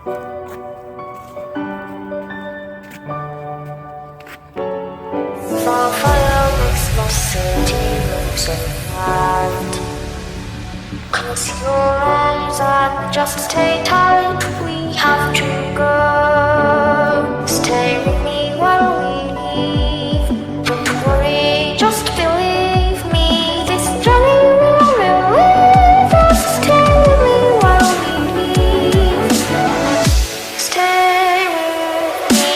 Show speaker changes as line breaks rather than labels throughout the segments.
The fire makes the city look so bright. Close your eyes and just stay tight. We have to go. Stay with me while we leave. Don't worry, just believe me. This journey will relieve us. Stay with me while we leave. Stay with me.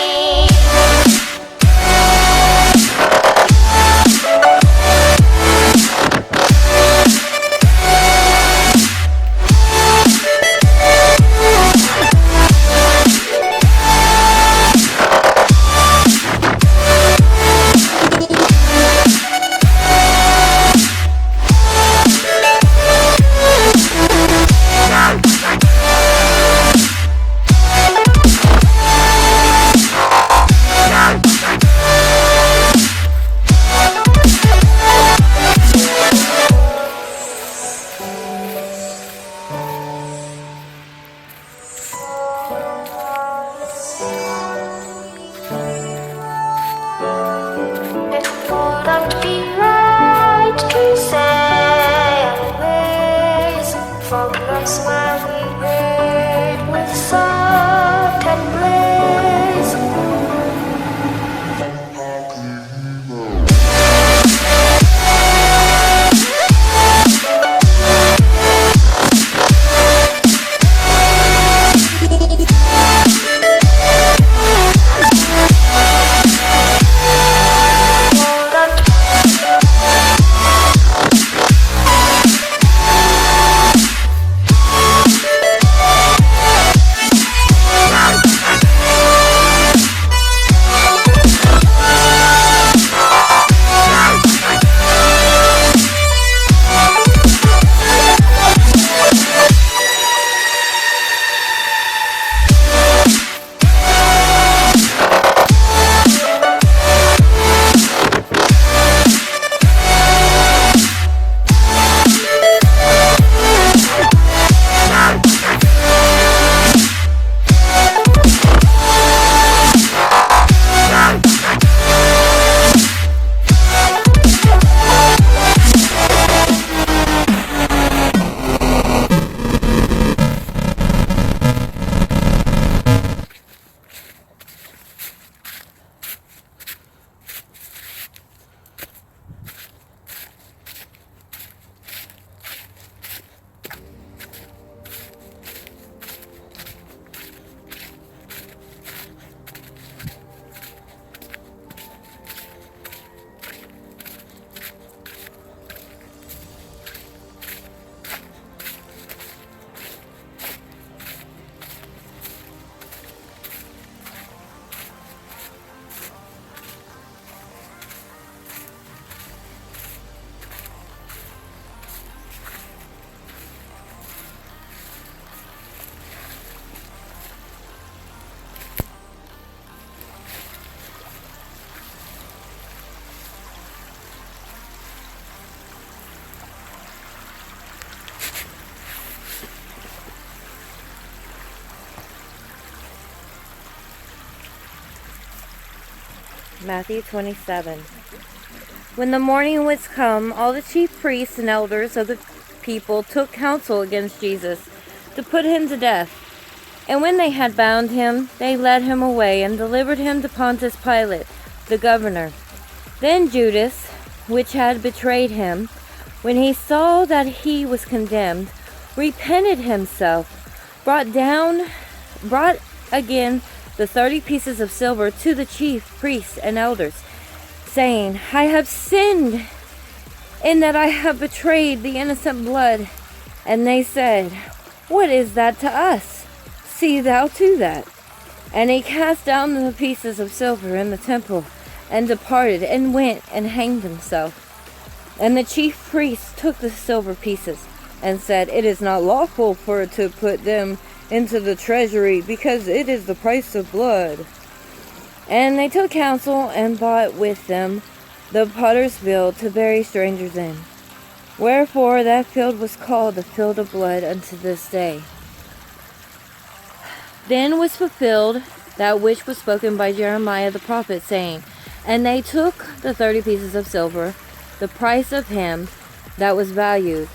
It wouldn't be right to say always. Focus where we read with certain blaze.
Matthew 27. When the morning was come, all the chief priests and elders of the people took counsel against Jesus to put him to death. And when they had bound him, they led him away and delivered him to Pontius Pilate, the governor. Then Judas, which had betrayed him, when he saw that he was condemned, repented himself, brought again the 30 pieces of silver to the chief priests and elders, saying, I have sinned in that I have betrayed the innocent blood. And they said, What is that to us? See thou to that. And he cast down the pieces of silver in the temple, and departed, and went and hanged himself. And the chief priests took the silver pieces, and said, It is not lawful for to put them into the treasury, because it is the price of blood. And they took counsel, and bought with them the potter's field to bury strangers in. Wherefore that field was called the field of blood unto this day. Then was fulfilled that which was spoken by Jeremiah the prophet, saying, And they took the 30 pieces of silver, the price of him that was valued,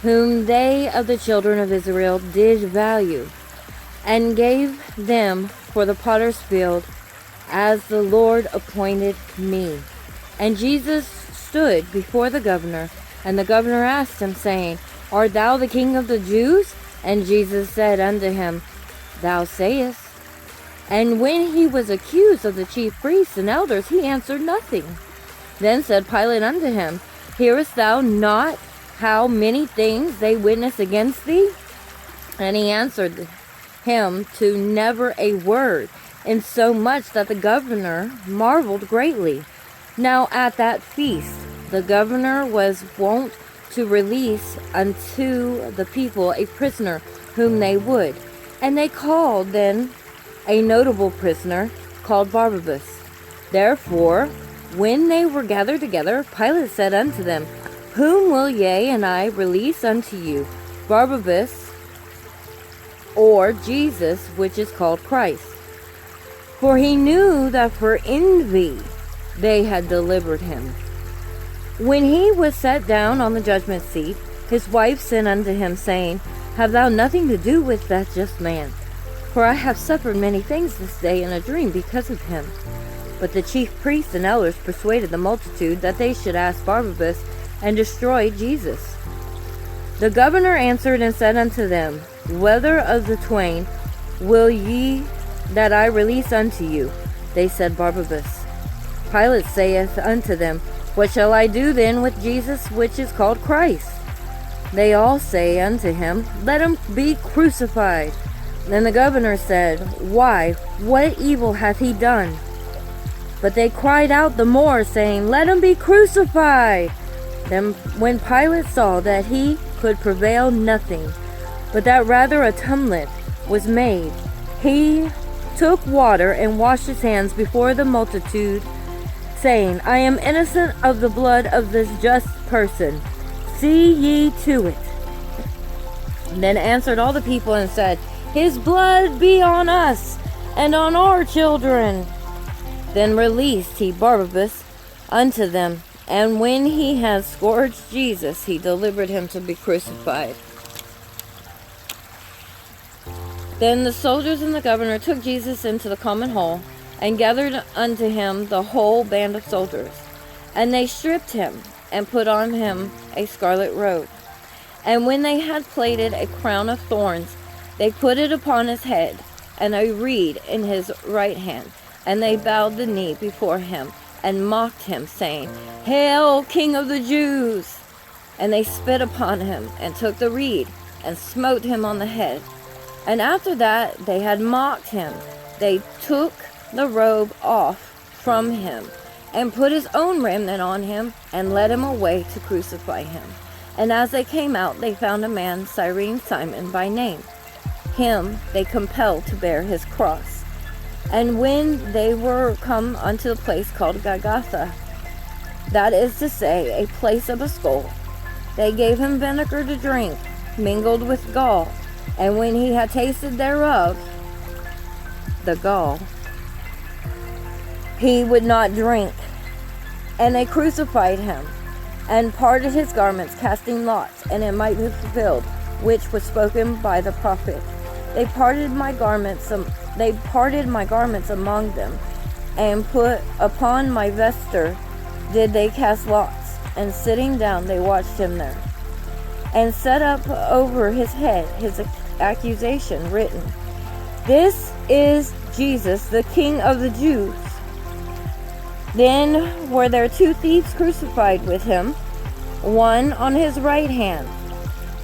whom they of the children of Israel did value, and gave them for the potter's field, as the Lord appointed me. And Jesus stood before the governor, and the governor asked him, saying, Art thou the King of the Jews? And Jesus said unto him, Thou sayest. And when he was accused of the chief priests and elders, he answered nothing. Then said Pilate unto him, Hearest thou not how many things they witness against thee? And he answered him to never a word, insomuch that the governor marveled greatly. Now at that feast the governor was wont to release unto the people a prisoner whom they would. And they called then a notable prisoner called Barabbas. Therefore, when they were gathered together, Pilate said unto them, Whom will ye and I release unto you, Barabbas, or Jesus, which is called Christ? For he knew that for envy they had delivered him. When he was set down on the judgment seat, his wife sent unto him, saying, Have thou nothing to do with that just man? For I have suffered many things this day in a dream because of him. But the chief priests and elders persuaded the multitude that they should ask Barabbas, and destroy Jesus. The governor answered and said unto them, Whether of the twain will ye that I release unto you? They said, Barabbas. Pilate saith unto them, What shall I do then with Jesus, which is called Christ? They all say unto him, Let him be crucified. Then the governor said, Why, what evil hath he done? But they cried out the more, saying, Let him be crucified. Then when Pilate saw that he could prevail nothing, but that rather a tumult was made, he took water and washed his hands before the multitude, saying, I am innocent of the blood of this just person. See ye to it. Then answered all the people and said, His blood be on us and on our children. Then released he Barabbas unto them, and when he had scourged Jesus, he delivered him to be crucified. Then the soldiers and the governor took Jesus into the common hall, and gathered unto him the whole band of soldiers. And they stripped him, and put on him a scarlet robe. And when they had plaited a crown of thorns, they put it upon his head, and a reed in his right hand. And they bowed the knee before him, and mocked him, saying, Hail, King of the Jews! And they spit upon him, and took the reed, and smote him on the head. And after that they had mocked him, they took the robe off from him, and put his own remnant on him, and led him away to crucify him. And as they came out, they found a man, Cyrene Simon by name. Him they compelled to bear his cross. And when they were come unto the place called Golgotha, that is to say, a place of a skull, they gave him vinegar to drink, mingled with gall. And when he had tasted thereof, the gall, he would not drink. And they crucified him, and parted his garments, casting lots, and it might be fulfilled, which was spoken by the prophet. They parted my garments among them, and put upon my vesture did they cast lots, and sitting down they watched him there. And set up over his head his accusation written, This is Jesus, the King of the Jews. Then were there two thieves crucified with him, one on his right hand,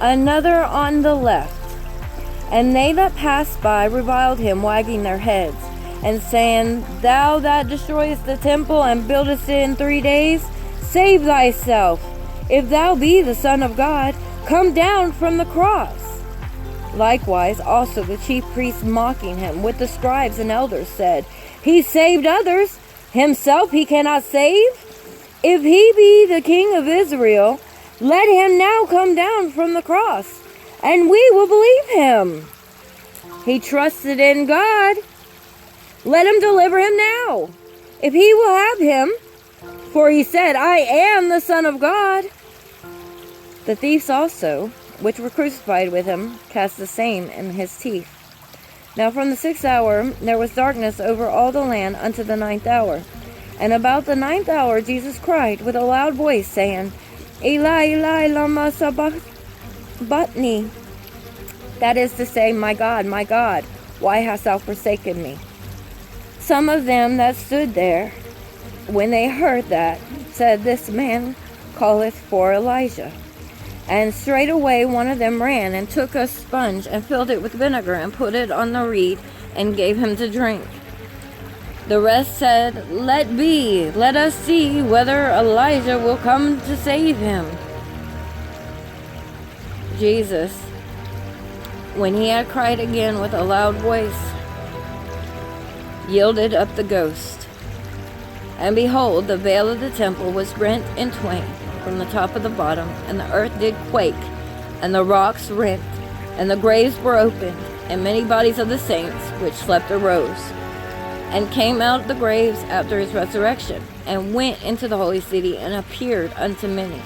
another on the left. And they that passed by reviled him, wagging their heads, and saying, Thou that destroyest the temple and buildest it in 3 days, save thyself. If thou be the Son of God, come down from the cross. Likewise also the chief priests, mocking him with the scribes and elders, said, He saved others, himself he cannot save. If he be the King of Israel, let him now come down from the cross, and we will believe him. He trusted in God. Let him deliver him now, if he will have him. For he said, I am the Son of God. The thieves also, which were crucified with him, cast the same in his teeth. Now from the 6th hour there was darkness over all the land unto the 9th hour. And about the 9th hour Jesus cried with a loud voice, saying, Eli, Eli, lama sabachthani. That is to say, my God, why hast thou forsaken me? Some of them that stood there, when they heard that, said, This man calleth for Elijah. And straightway one of them ran and took a sponge and filled it with vinegar and put it on the reed and gave him to drink. The rest said, Let be, let us see whether Elijah will come to save him. Jesus, when he had cried again with a loud voice, yielded up the ghost. And behold, the veil of the temple was rent in twain from the top of the bottom, and the earth did quake, and the rocks rent, and the graves were opened, and many bodies of the saints which slept arose, and came out of the graves after his resurrection, and went into the holy city, and appeared unto many.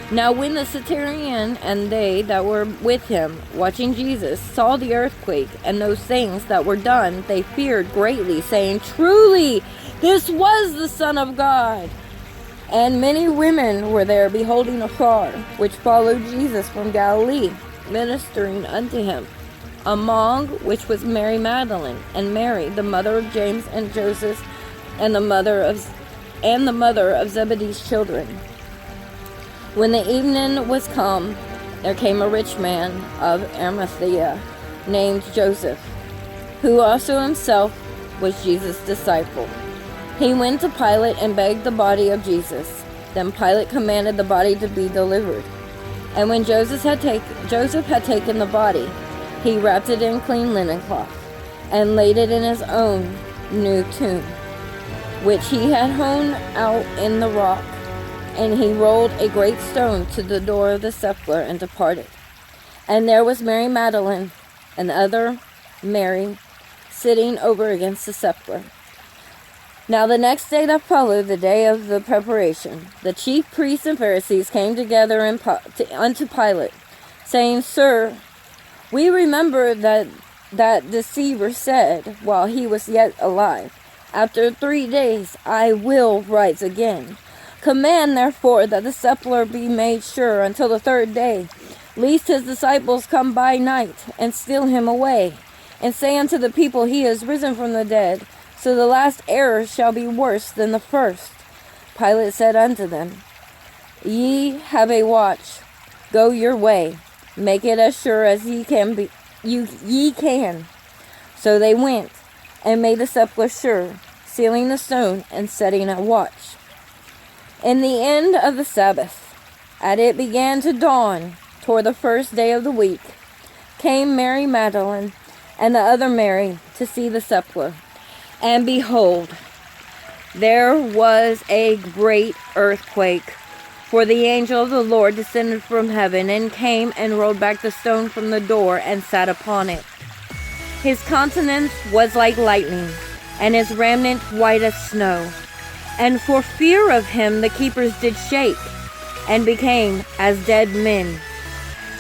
Now when the centurion and they that were with him, watching Jesus, saw the earthquake and those things that were done, they feared greatly, saying, Truly, this was the Son of God. And many women were there beholding afar, which followed Jesus from Galilee, ministering unto him, among which was Mary Magdalene, and Mary, the mother of James and Joseph, and the mother of Zebedee's children. When the evening was come, there came a rich man of Arimathea, named Joseph, who also himself was Jesus' disciple. He went to Pilate and begged the body of Jesus. Then Pilate commanded the body to be delivered. And when Joseph had taken the body, he wrapped it in clean linen cloth, and laid it in his own new tomb, which he had hewn out in the rock. And he rolled a great stone to the door of the sepulchre, and departed. And there was Mary Magdalene, and the other Mary, sitting over against the sepulchre. Now the next day that followed, the day of the preparation, the chief priests and Pharisees came together unto Pilate, saying, Sir, we remember that deceiver said, while he was yet alive, After 3 days I will rise again. Command therefore that the sepulchre be made sure until the 3rd day, lest his disciples come by night and steal him away, and say unto the people, He is risen from the dead. So the last error shall be worse than the first. Pilate said unto them, Ye have a watch. Go your way. Make it as sure as ye can. So they went and made the sepulchre sure, sealing the stone and setting a watch. In the end of the Sabbath, as it began to dawn toward the 1st day of the week, came Mary Magdalene and the other Mary to see the sepulchre. And behold, there was a great earthquake, for the angel of the Lord descended from heaven, and came and rolled back the stone from the door, and sat upon it. His countenance was like lightning, and his raiment white as snow. And for fear of him the keepers did shake, and became as dead men.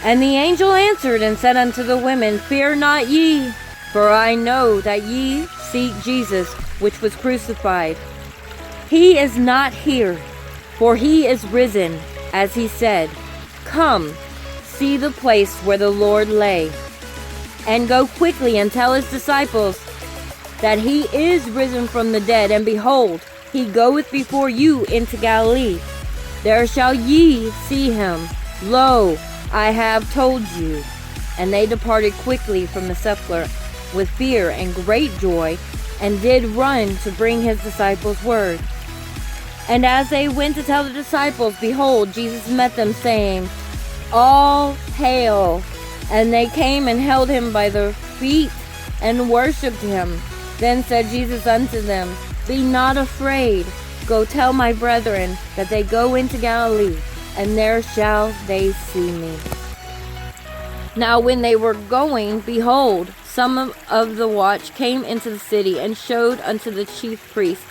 And the angel answered and said unto the women, Fear not ye, for I know that ye seek Jesus, which was crucified. He is not here, for he is risen, as he said. Come, see the place where the Lord lay, and go quickly and tell his disciples that he is risen from the dead, and behold, he goeth before you into Galilee. There shall ye see him. Lo, I have told you. And they departed quickly from the sepulchre with fear and great joy, and did run to bring his disciples word. And as they went to tell the disciples, behold, Jesus met them, saying, All hail! And they came and held him by the feet, and worshipped him. Then said Jesus unto them, Be not afraid. Go tell my brethren that they go into Galilee, and there shall they see me. Now when they were going, behold, some of the watch came into the city and showed unto the chief priests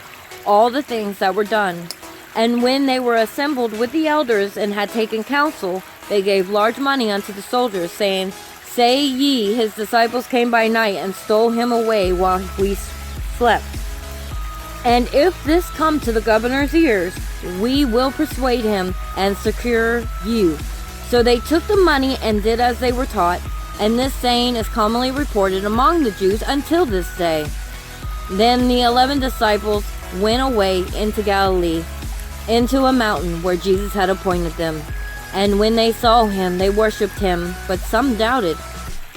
all the things that were done. And when they were assembled with the elders and had taken counsel, they gave large money unto the soldiers, saying, Say ye, his disciples came by night and stole him away while we slept. And if this come to the governor's ears, we will persuade him and secure you. So they took the money and did as they were taught, and this saying is commonly reported among the Jews until this day. Then the 11 disciples went away into Galilee, into a mountain where Jesus had appointed them. And when they saw him, they worshipped him, but some doubted.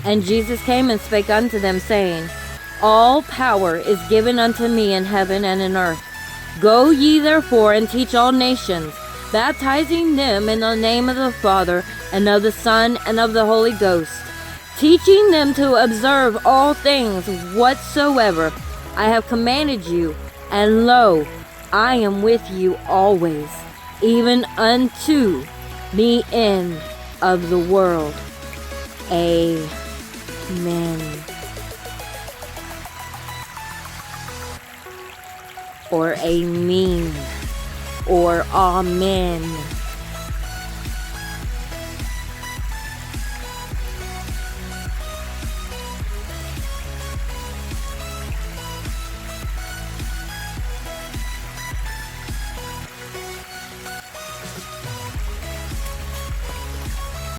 And Jesus came and spake unto them, saying, All power is given unto me in heaven and in earth. Go ye therefore and teach all nations, baptizing them in the name of the Father, and of the Son, and of the Holy Ghost, teaching them to observe all things whatsoever I have commanded you. And lo, I am with you always, even unto the end of the world. Amen. Or amen. Or amen.